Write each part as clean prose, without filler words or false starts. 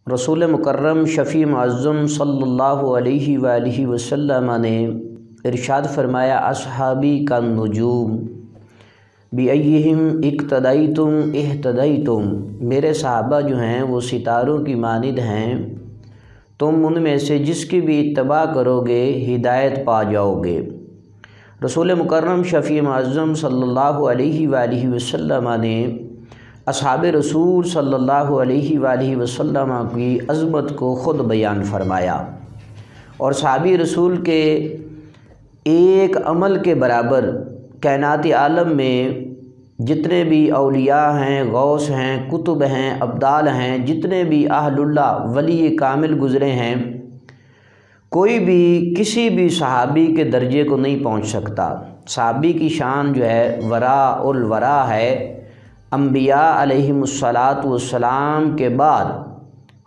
رسول مکرم شفیع معظم صلی اللہ علیہ وآلہ وسلم نے ارشاد فرمایا، اصحابی کا نجوم بِأَيِّهِمْ اقتدیتم اہتدیتم، میرے صحابہ جو ہیں وہ ستاروں کی مانند ہیں، تم ان میں سے جس کی بھی اتباع کرو گے ہدایت پا جاؤ گے۔ رسول مکرم شفیع معظم صلی اللہ علیہ وآلہ وسلم نے اصحاب رسول صلی اللہ علیہ وآلہ وسلم کی عظمت کو خود بیان فرمایا، اور صحابی رسول کے ایک عمل کے برابر کائنات عالم میں جتنے بھی اولیاء ہیں، غوث ہیں، کتب ہیں، ابدال ہیں، جتنے بھی اہل اللہ ولی کامل گزرے ہیں، کوئی بھی کسی بھی صحابی کے درجے کو نہیں پہنچ سکتا۔ صحابی کی شان جو ہے وراء الورا ہے۔ انبیاء علیہم السلام کے بعد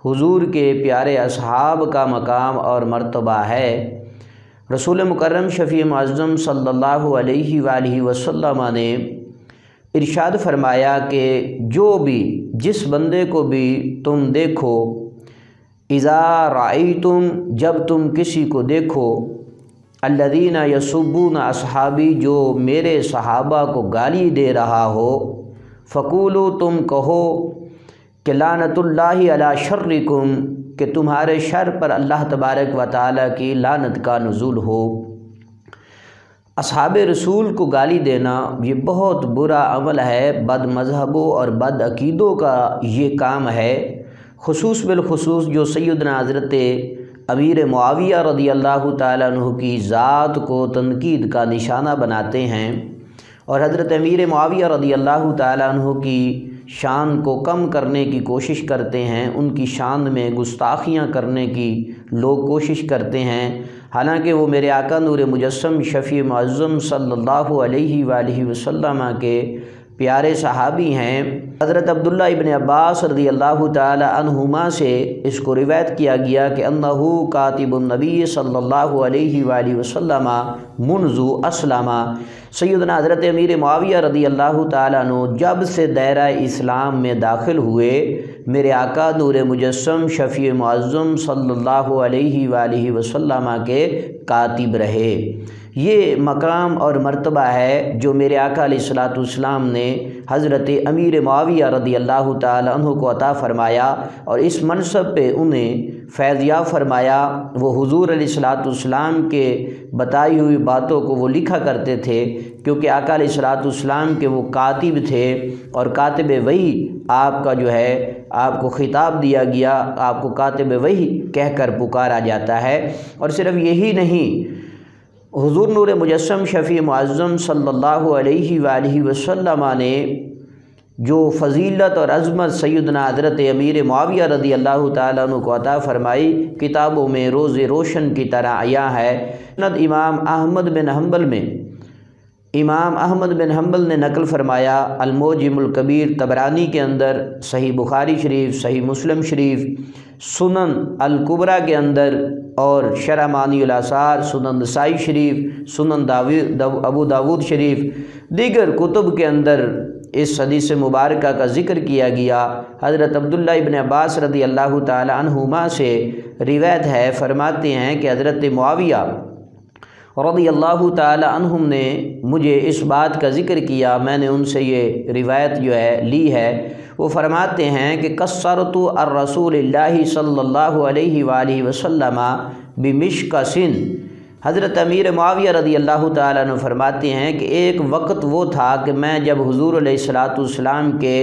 حضور کے پیارے اصحاب کا مقام اور مرتبہ ہے۔ رسول مکرم شفیع معظم صلی اللہ علیہ وآلہ وسلم نے ارشاد فرمایا کہ جو بھی جس بندے کو بھی تم دیکھو، اذا رأیتم، جب تم کسی کو دیکھو، الذین یسبون اصحابی، جو میرے صحابہ کو گالی دے رہا ہو، فقولوا، تم کہو کہ لعنت اللہ علی شرکم، کہ تمہارے شر پر اللہ تبارک و تعالیٰ کی لعنت کا نزول ہو۔ اصحاب رسول کو گالی دینا یہ بہت برا عمل ہے، بد مذہبوں اور بد عقیدوں کا یہ کام ہے، خصوص بالخصوص جو سیدنا حضرت امیر معاویہ رضی اللہ تعالیٰ عنہ کی ذات کو تنقید کا نشانہ بناتے ہیں، اور حضرت امیر معاویہ رضی اللہ تعالیٰ عنہ کی شان کو کم کرنے کی کوشش کرتے ہیں، ان کی شان میں گستاخیاں کرنے کی لوگ کوشش کرتے ہیں، حالانکہ وہ میرے آقا نور مجسم شفیع معظم صلی اللہ علیہ وآلہ وسلم کے پیارے صحابی ہیں۔ حضرت عبداللہ ابن عباس رضی اللہ تعالی عنہما سے اس کو روایت کیا گیا کہ انہو کاتب النبی صلی اللہ علیہ وآلہ وسلم منذ اسلم، سیدنا حضرت امیر معاویہ رضی اللہ تعالیٰ عنہ جب سے دائرہ اسلام میں داخل ہوئے، میرے آقا نور مجسم شفیع معظم صلی اللہ علیہ وآلہ وسلم کے کاتب رہے۔ یہ مقام اور مرتبہ ہے جو میرے آقا علیہ السلام نے حضرت امیر معاویہ رضی اللہ تعالی عنہ کو عطا فرمایا، اور اس منصب پہ انہیں فیض یاب فرمایا۔ وہ حضور علیہ السلام کے بتائی ہوئی باتوں کو وہ لکھا کرتے تھے، کیونکہ آقا علیہ السلام کے وہ کاتب تھے، اور کاتب وحی آپ کا جو ہے آپ کو خطاب دیا گیا، آپ کو کاتب وحی کہہ کر پکارا جاتا ہے۔ اور صرف یہی نہیں، حضور نور مجسم شفیع معظم صلی اللہ علیہ وآلہ وسلم نے جو فضیلت اور عظمت سیدنا حضرت امیر معاویہ رضی اللہ تعالیٰ عنہ کو عطا فرمائی، کتابوں میں روز روشن کی طرح عیاں ہے۔ امام احمد بن حنبل نے نقل فرمایا، المعجم الکبیر طبرانی کے اندر، صحیح بخاری شریف، صحیح مسلم شریف، سنن الکبریٰ کے اندر، اور شرح معانی الاثار، سنن نسائی شریف، سنن ابو داود شریف، دیگر کتب کے اندر اس حدیث مبارکہ کا ذکر کیا گیا۔ حضرت عبداللہ ابن عباس رضی اللہ تعالی عنہما سے روایت ہے، فرماتے ہیں کہ حضرت معاویہ رضی اللہ تعالی عنہم نے مجھے اس بات کا ذکر کیا، میں نے ان سے یہ روایت جو ہے لی ہے۔ وہ فرماتے ہیں کہ قصرت الرسول اللہ صلی اللہ علیہ وآلہ وسلم بمشکس، حضرت امیر معاویہ رضی اللہ تعالیٰ عنہ فرماتے ہیں کہ ایک وقت وہ تھا کہ میں جب حضور علیہ السلام کے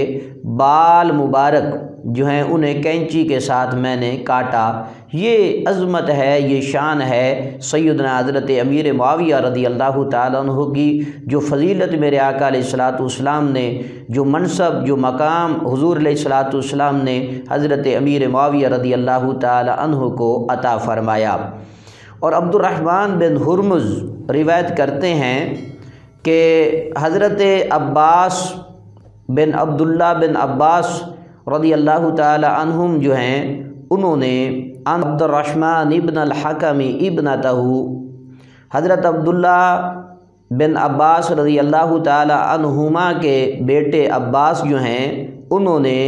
بال مبارک جو ہیں انہیں کینچی کے ساتھ میں نے کاٹا۔ یہ عظمت ہے، یہ شان ہے سیدنا حضرت امیر معاویہ رضی اللہ تعالیٰ عنہ کی، جو فضیلت میرے آقا علیہ السلام نے، جو منصب، جو مقام حضور علیہ السلام نے حضرت امیر معاویہ رضی اللہ تعالیٰ عنہ کو عطا فرمایا۔ اور عبد الرحمن بن ہرمز روایت کرتے ہیں کہ حضرت عباس بن عبداللہ بن عباس رضی اللہ تعالی عنہم جو ہیں، انہوں نے عبد الرحمن ابن الحکم ابنتہ، حضرت عبداللہ بن عباس رضی اللہ تعالی عنہما کے بیٹے عباس جو ہیں، انہوں نے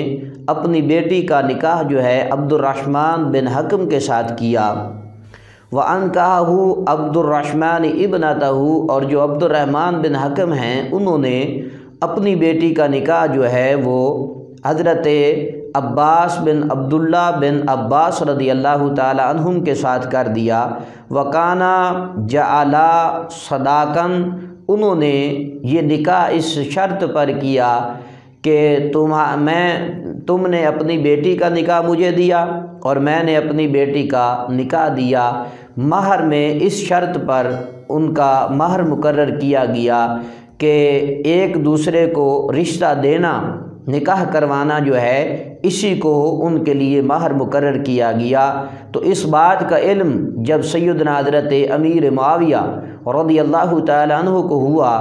اپنی بیٹی کا نکاح جو ہے عبد الرحمن بن حکم کے ساتھ کیا۔ وَأَنْكَحَهُ عبد الرحمن ابنتہ، اور جو عبد الرحمن بن حکم ہیں انہوں نے اپنی بیٹی کا نکاح جو ہے وہ حضرت عباس بن عبداللہ بن عباس رضی اللہ تعالی عنہم کے ساتھ کر دیا۔ وَكَانَ جَعَلَا صَدَاقًا، انہوں نے یہ نکاح اس شرط پر کیا کہ تم نے اپنی بیٹی کا نکاح مجھے دیا اور میں نے اپنی بیٹی کا نکاح دیا۔ مہر میں اس شرط پر ان کا مہر مقرر کیا گیا کہ ایک دوسرے کو رشتہ دینا، نکاح کروانا جو ہے اسی کو ان کے لیے مہر مقرر کیا گیا۔ تو اس بات کا علم جب سیدنا حضرت امیر معاویہ رضی اللہ تعالی عنہ کو ہوا،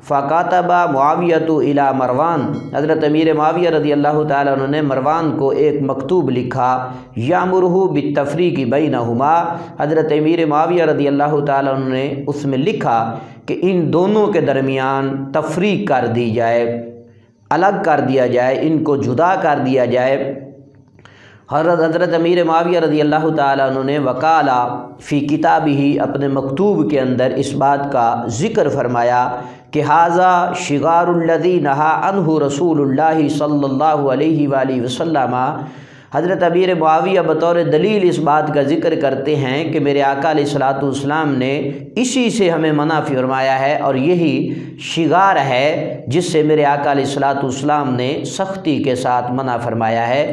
فَكَتَبَ مُعَاوِيَةُ إِلَى مروان، حضرت امیر معاویہ رضی اللہ تعالی عنہ نے مروان کو ایک مکتوب لکھا، يَأْمُرُهُ بِالتَّفْرِيقِ بَيْنَهُمَا، حضرت امیر معاویہ رضی اللہ تعالی عنہ نے اس میں لکھا کہ ان دونوں کے درمیان تفریق کر دی جائے، الگ کر دیا جائے، ان کو جدا کر دیا جائے۔ حضرت امیر معاویہ رضی اللہ تعالیٰ عنہ نے وقالا فی کتابہ، اپنے مکتوب کے اندر اس بات کا ذکر فرمایا کہ ھذا شغار الذی نہا عنہ رسول اللہ صلی اللہ علیہ وآلہ وسلم۔ حضرت امیر معاویہ بطور دلیل اس بات کا ذکر کرتے ہیں کہ میرے آقا علیہ الصلوۃ والسلام نے اسی سے ہمیں منع فرمایا ہے، اور یہی شغار ہے جس سے میرے آقا علیہ الصلوۃ والسلام نے سختی کے ساتھ منع فرمایا ہے۔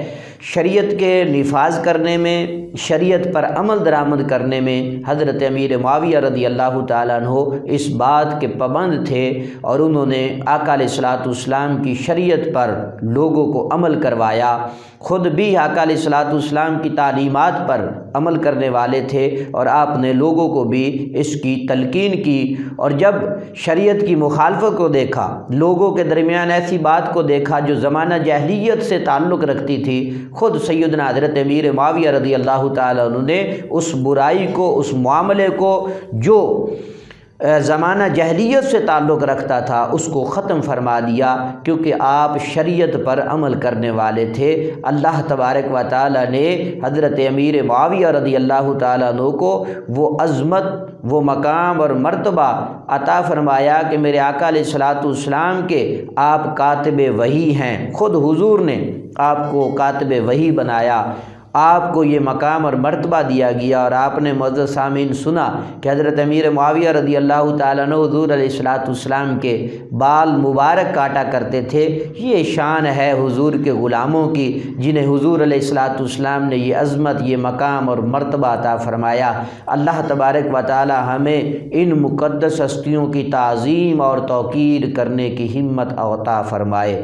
شریعت کے نفاذ کرنے میں، شریعت پر عمل درآمد کرنے میں حضرت امیر معاویہ رضی اللہ تعالیٰ عنہ اس بات کے پابند تھے، اور انہوں نے آقا علیہ الصلوۃ والسلام کی شریعت پر لوگوں کو عمل کروایا۔ خود بھی آقا علیہ الصلوۃ والسلام کی تعلیمات پر عمل کرنے والے تھے، اور آپ نے لوگوں کو بھی اس کی تلقین کی۔ اور جب شریعت کی مخالفت کو دیکھا، لوگوں کے درمیان ایسی بات کو دیکھا جو زمانہ جاہلیت سے تعلق رکھتی تھی، خود سیدنا حضرت امیر معاویہ رضی اللہ تعالیٰ عنہ نے اس برائی کو، اس معاملے کو جو زمانہ جاہلیت سے تعلق رکھتا تھا اس کو ختم فرما دیا، کیونکہ آپ شریعت پر عمل کرنے والے تھے۔ اللہ تبارک و تعالی نے حضرت امیر معاویہ رضی اللہ تعالیٰ عنہ کو وہ عظمت، وہ مقام اور مرتبہ عطا فرمایا کہ میرے آقا علیہ الصلوۃ والسلام کے آپ کاتب وحی ہیں، خود حضور نے آپ کو کاتب وحی بنایا، آپ کو یہ مقام اور مرتبہ دیا گیا۔ اور آپ نے معزز سامعین سنا کہ حضرت امیر معاویہ رضی اللہ تعالیٰ عنہ حضور علیہ الصلوۃ والسلام کے بال مبارک کاٹا کرتے تھے۔ یہ شان ہے حضور کے غلاموں کی، جنہیں حضور علیہ الصلوۃ والسلام نے یہ عظمت، یہ مقام اور مرتبہ عطا فرمایا۔ اللہ تبارک و تعالی ہمیں ان مقدس ہستیوں کی تعظیم اور توقیر کرنے کی ہمت عطا فرمائے۔